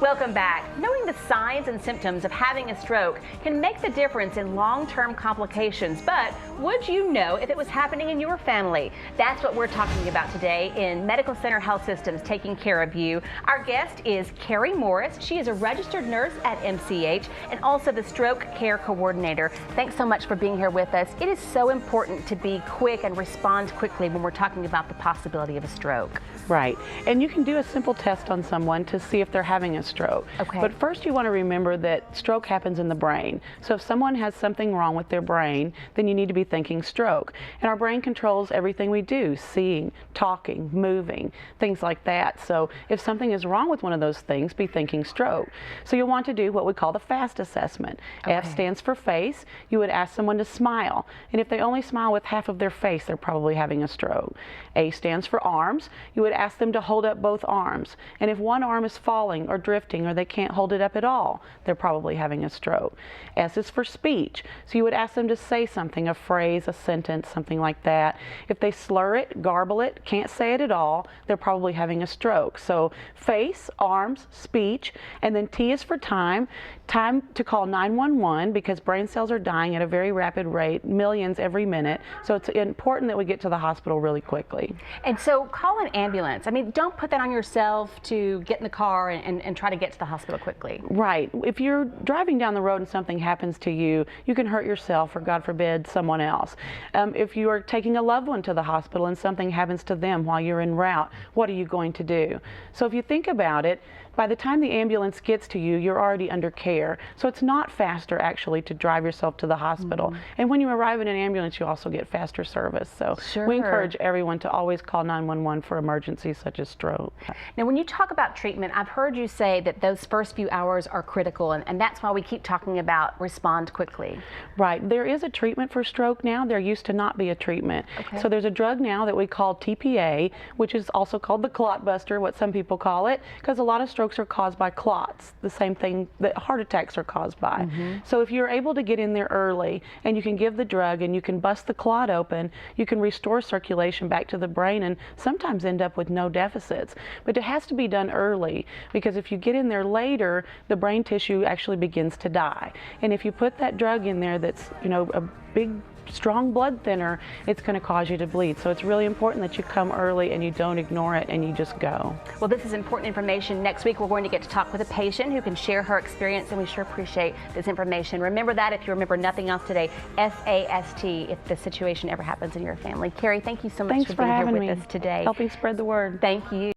Welcome back. Knowing the signs and symptoms of having a stroke can make the difference in long-term complications, but would you know if it was happening in your family? That's what we're talking about today in Medical Center Health Systems Taking Care of You. Our guest is Carrie Morris. She is a registered nurse at MCH and also the stroke care coordinator. Thanks so much for being here with us. It is so important to be quick and respond quickly when we're talking about the possibility of a stroke. Right, and you can do a simple test on someone to see if they're having a stroke. Okay. But first you want to remember that stroke happens in the brain. So if someone has something wrong with their brain, then you need to be thinking stroke. And our brain controls everything we do, seeing, talking, moving, things like that. So if something is wrong with one of those things, be thinking stroke. So you'll want to do what we call the FAST assessment. Okay. F stands for face. You would ask someone to smile. And if they only smile with half of their face, they're probably having a stroke. A stands for arms. You would ask them to hold up both arms. And if one arm is falling or drifting or they can't hold it up at all, they're probably having a stroke. S is for speech. So you would ask them to say something, a phrase, a sentence, something like that. If they slur it, garble it, can't say it at all, they're probably having a stroke. So face, arms, speech, and then T is for time. Time to call 911 because brain cells are dying at a very rapid rate, millions every minute. So it's important that we get to the hospital really quickly. And so call an ambulance. I mean, don't put that on yourself to get in the car and try to get to the hospital quickly. Right. If you're driving down the road and something happens to you, you can hurt yourself or, God forbid, someone else. If you are taking a loved one to the hospital and something happens to them while you're en route, what are you going to do? So if you think about it, by the time the ambulance gets to you, you're already under care. So it's not faster actually to drive yourself to the hospital. And when you arrive in an ambulance, you also get faster service. So we encourage everyone to always call 911 for emergencies such as stroke. Now, when you talk about treatment, I've heard you say that those first few hours are critical, and that's why we keep talking about respond quickly. Right. There is a treatment for stroke now. There used to not be a treatment. Okay. So there's a drug now that we call TPA, which is also called the clot buster, what some people call it, because a lot of strokes are caused by clots, the same thing that heart attacks are caused by. So if you're able to get in there early and you can give the drug and you can bust the clot open, you can restore circulation back to the brain and sometimes end up with no deficits. But it has to be done early because if you get in there later, the brain tissue actually begins to die. And if you put that drug in there that's, you know, a big strong blood thinner, it's going to cause you to bleed. So it's really important that you come early and you don't ignore it and you just go. Well, this is important information. Next week, we're going to get to talk with a patient who can share her experience, and we sure appreciate this information. Remember that if you remember nothing else today, FAST, if the situation ever happens in your family. Carrie, thank you so much for being here with us today. Helping spread the word. Thank you.